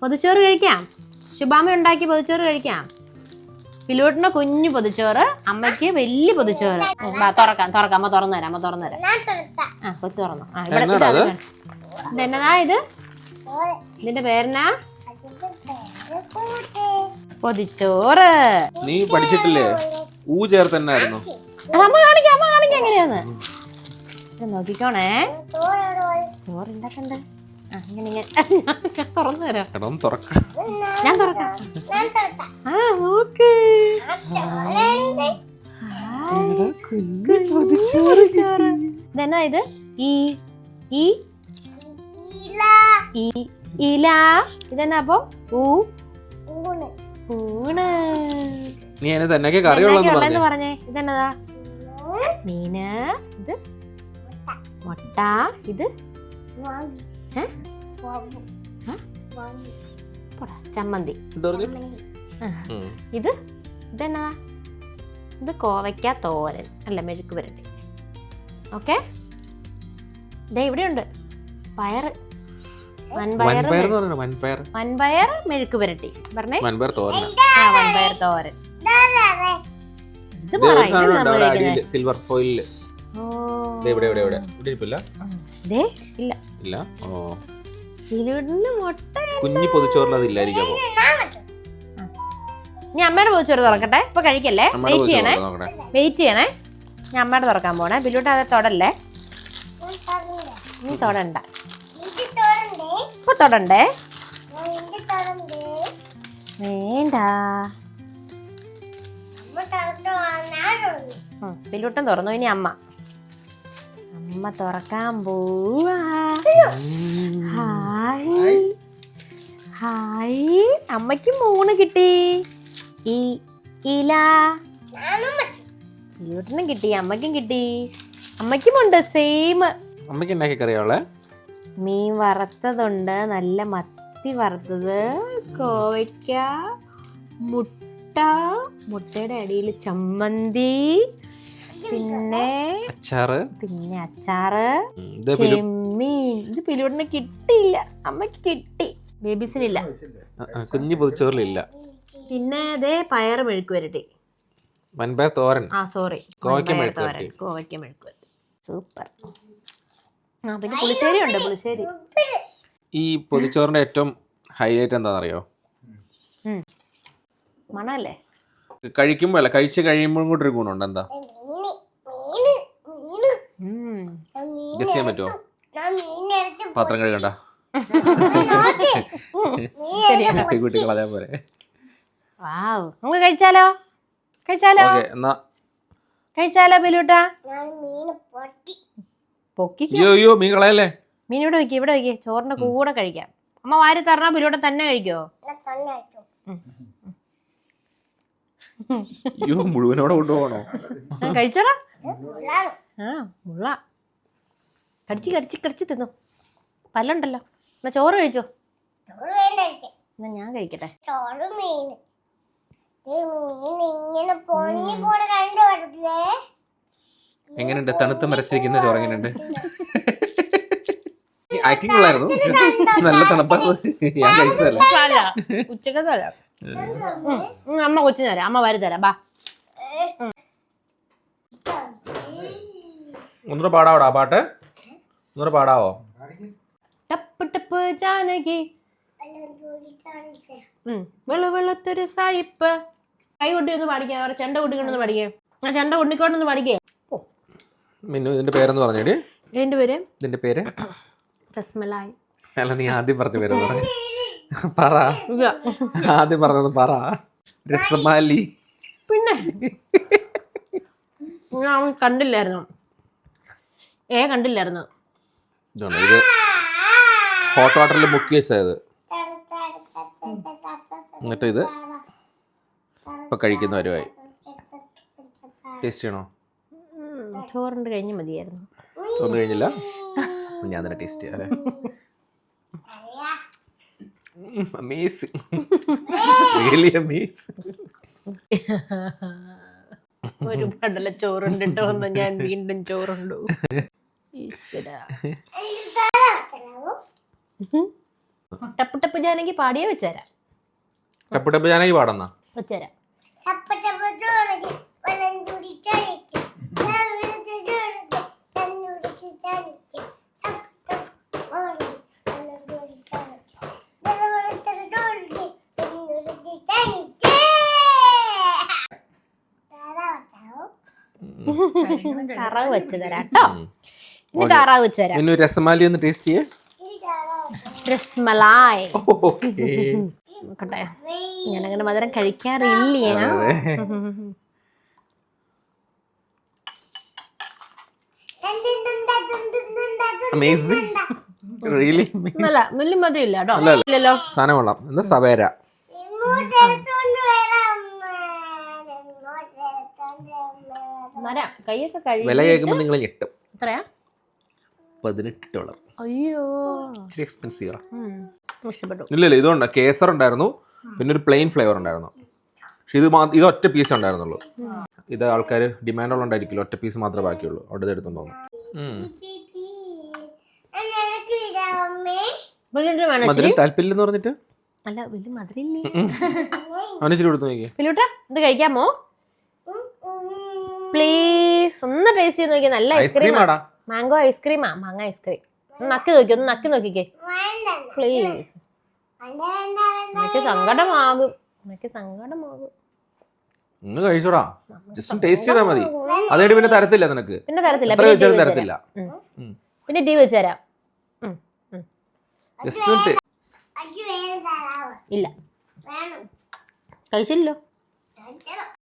പൊതിച്ചോറ് കഴിക്കാം. ശുഭാമ ഉണ്ടാക്കി പൊതിച്ചോറ് കഴിക്കാം. പിലൂട്ടിന് കുഞ്ഞു പൊതിച്ചോറ്, അമ്മയ്ക്ക് വലിയ പൊതിച്ചോറ്. തുറക്കാം. അമ്മ തുറന്നു തരാം. ആ കൊച്ചു തുറന്നു. ആ ഇവിടെ ഇതെന്നതാ ഇത്? ഇതിന്റെ പേരെന്നാ? പൊതിച്ചോറ്. നീ പഠിച്ചിട്ടില്ലേ? ഊ ചേർത്തന്നായിരുന്നു. അമ്മ കാണിക്കാം എങ്ങനെയാന്ന്. നോക്കിക്കോണേ. ചോറുണ്ടാക്കണ്ടേ? തുറന്നു തരാം. ഞാൻ തുറക്കാം. ആ നോക്ക്. ഇതെന്നാ ഇത്? ഇല. ഇതെന്നാ അപ്പൊ? ഊണ്. നീ തന്നെ കറിയുള്ളതെന്ന് പറഞ്ഞേ. ഇതെന്നതാ? മീന്. ഇത് മുട്ട. ഇത് ചമ്മന്തി. ഇതെന്നതാ? ഇത് കോവയ്ക്ക തോരൻ അല്ല, മെഴുക്ക് പുരട്ടി. ഓക്കെ. ദേ ഇവിടെയുണ്ട് പയറ്. വൻപയർ മെഴുക്ക് പുരട്ടി. പറഞ്ഞേ. വൻപയർ തോരൻ. സിൽവർ ഫോയിലില് കുഞ്ഞു പൊതിച്ചോറിൽ അതില്ലായിരിക്കും. ഞാൻ അമ്മയുടെ പൊതിച്ചോറ് തുറക്കട്ടെ. ഇപ്പൊ കഴിക്കല്ലേ, വെയിറ്റ് ചെയ്യണേ. ഞാൻ അമ്മയുടെ തുറക്കാൻ പോണേ. ബില്ലൂട്ട് അത് തൊടല്ലേ. നീ തൊടണ്ട. ഇപ്പൊ തൊടണ്ടേ? വേണ്ട. ബില്ലൂട്ടൻ തുറന്നു. ഇനി അമ്മ തുറക്കാൻ പോവാ. ഹായ്. അമ്മയ്ക്ക് 3 കിട്ടി. ഇല. ബില്ലൂട്ടനും കിട്ടി, അമ്മയ്ക്കും കിട്ടി. അമ്മയ്ക്കുമുണ്ട് സെയിം. അമ്മയ്ക്ക് ഉണ്ടാക്കി കറിയോളെ. മീൻ വറുത്തതുണ്ട്, നല്ല മത്തി വറുത്തത്, കോവയ്ക്ക, മുട്ടയുടെ അടിയിൽ ചമ്മന്തി, പിന്നെ അച്ചാറ്, ചെമ്മീൻ. ഇത് പിലൂട്ടിന് കിട്ടിയില്ല, അമ്മക്ക് കിട്ടി. ബേബീസിനില്ല, കുഞ്ഞു പൊതിച്ചോറിലില്ല. പിന്നെ അതേ പയറ് മെഴുക്ക് വരട്ടി, വൻപയർ തോരൻ. സോറി, കോവയ്ക്ക മെഴുക്ക് വരട്ടി. സൂപ്പർ. പിന്നെ പുളിശ്ശേരി ഉണ്ട്. പുളിശ്ശേരി. ഈ പൊതിച്ചോറിന്റെ ഏറ്റവും ഹൈലൈറ്റ് എന്താണെന്നറിയോ? മണല്ലേ? കഴിക്കുമ്പോഴല്ല, കഴിച്ച് കഴിയുമ്പോഴും കൂടെ ഒരു ഗുണമുണ്ട്. എന്താ ഗസ് ചെയ്യാൻ പറ്റുമോ? പാത്രം കഴുകണ്ട, കുട്ടി കളയാൻ പോരെ. നമുക്ക് കഴിച്ചാലോ ബിലൂട്ടാ? അയ്യോ, മീൻ കളയല്ലേ. മീൻ ഇവിടെ വയ്ക്കേ, ചോറിന്റെ കൂടെ കഴിക്കാം. അമ്മ വാരി തരണോ? ബിലൂട്ട തന്നെ കഴിക്കോ? മുഴുവനോടെ കൊണ്ടുപോകണോ? കഴിച്ചോടാ. കടിച്ച് തിന്നു. പല്ലുണ്ടല്ലോ. എന്നാ ചോറ് കഴിച്ചോ. എന്നാ ഞാൻ കഴിക്കട്ടെ. എങ്ങനെയുണ്ട്? തണുത്ത് മരച്ചിരിക്കുന്ന ചോറ് എങ്ങനെയുണ്ട്? ആക്ടിങ് ഉള്ളായിരുന്നു, നല്ല തണുപ്പാണ്. ഞാൻ കഴിച്ചതല്ല, ഉച്ചക്കത്തല്ല. അമ്മ കൊച്ചിന് തരാം, അമ്മ വാരി തരാം. ബാ, ഒന്നുകൂടെ പാടാവോടാ പാട്ട്? ഒന്നുകൂടെ പാടാവോ? ടപ്പ് ടപ്പ് ജാനകി വെളുത്തൊരു സായിപ്പ്. കൈ കൊട്ടി ഒന്ന് പാടിക്കാം. ചെണ്ട കൊട്ടിക്കൊണ്ടൊന്ന് പഠിക്കേ. ചെണ്ട കൊട്ടിക്കൊണ്ടൊന്ന് പഠിക്കേ. മിന്നു, ഇതിന്റെ പേരെന്ന് പറഞ്ഞേടി. എന്റെ പേര്, ഇതിന്റെ പേര് റസ്മലായി. അല്ല, നീ ആദ്യം പറഞ്ഞ പേരെന്ന് പറഞ്ഞു. പറ, ആദ്യം പറഞ്ഞത് പറ. രസമാലി. പിന്നെ ഞാൻ കണ്ടില്ലായിരുന്നു. ഇത് ഹോട്ട് വാട്ടറിൽ മുക്കി വെച്ചത്. എന്നിട്ട് ഇത് ഇപ്പൊ കഴിക്കുന്ന വരുവായി. ടേസ്റ്റ് ചെയ്യണോ? ചോറുണ്ട് കഴിഞ്ഞ് മതിയായിരുന്നു. ചോറ് കഴിഞ്ഞില്ല, ഞാൻ തന്നെ ടേസ്റ്റ് ചെയ്യാം. അല്ലേ, amazing, really amazing. ഒരു കടല ചോറുണ്ടിട്ട് വന്ന് ഞാൻ വീണ്ടും ചോറുണ്ടു. ഈശ്വരാ. ടപ്പ് ടപ്പ് ജാനകി പാടിയേ വെച്ചുതരാം. ടപ്പ് ടപ്പ് ജാനകി പാടുന്ന വെച്ചുതരാം. താറാവ് വെച്ച് തരാം കേട്ടോ. ഇനി താറാവ് വെച്ച് തരാം. ഇനി രസമാലി ഒന്ന് ടേസ്റ്റ് ചെയ്യേ. രസ്മലായ് ഓക്കേ. നോക്കട്ടെ. ഞാനങ്ങനെ മധുരം കഴിക്കാറില്ല. അമേസിംഗ്. റിയലി അല്ല വലിയ മധുരം ഇല്ല കേട്ടോ. ഇല്ലല്ലോ. സാധനം കൊള്ളാം. എന്താ സവേര? കൈയൊക്കെ കഴിയും. വില കേൾക്കുമ്പോൾ നിങ്ങൾ ഞെട്ടും. എത്രയാ? $18. അയ്യോ, ഇച്ചിരി എക്സ്പെൻസീവ്. ഇഷ്ടപ്പെട്ടു. ഇല്ലല്ല, ഇതുണ്ട്. കേസർ ഉണ്ടായിരുന്നു, പിന്നെ ഒരു പ്ലെയിൻ ഫ്ലേവർ ഉണ്ടായിരുന്നു. പക്ഷെ ഇത് ഒറ്റ പീസ് ഉണ്ടായിരുന്നുള്ളൂ. ഇത് ആൾക്കാർ ഡിമാൻഡ് ഉള്ളതുകൊണ്ടായിരിക്കില്ല, ഒറ്റ പീസ് മാത്രമേ ബാക്കിയുള്ളൂ. അവിടെ എടുത്തോണ്ട് തോന്നുന്നു. മധുരം താല്പര്യം പറഞ്ഞിട്ട് അല്ല വലിയ മധുരം ഇല്ലേ. അവനിച്ചിരി കൊടുത്തു നോക്കി. പിന്നൂട്ടാ ഇത് കഴിക്കാമോ പ്ലീസ്? ഒന്ന് ടേസ്റ്റ് ചെയ്ത് നോക്കിയാ. നല്ല ഐസ്ക്രീം. മാംഗോ ഐസ്ക്രീമാ. മാങ്ങ ഐസ്ക്രീം. നക്കി നോക്കി, ഒന്ന് നക്കി നോക്കിക്കേ പ്ലീസ്. എനിക്ക് സങ്കടമാകും. ഒന്ന് കഴിച്ചോടാ. ജസ്റ്റ് ടേസ്റ്റ് ചെയ്താൽ മതി. അതായിട്ട് പിന്നെ തരത്തില്ല നിനക്ക്. പിന്നെ തരത്തില്ല. തരത്തില്ല. പിന്നെ ടീ വെച്ച് തരാം. ജസ്റ്റ് ഇല്ല കഴിച്ചില്ലല്ലോ.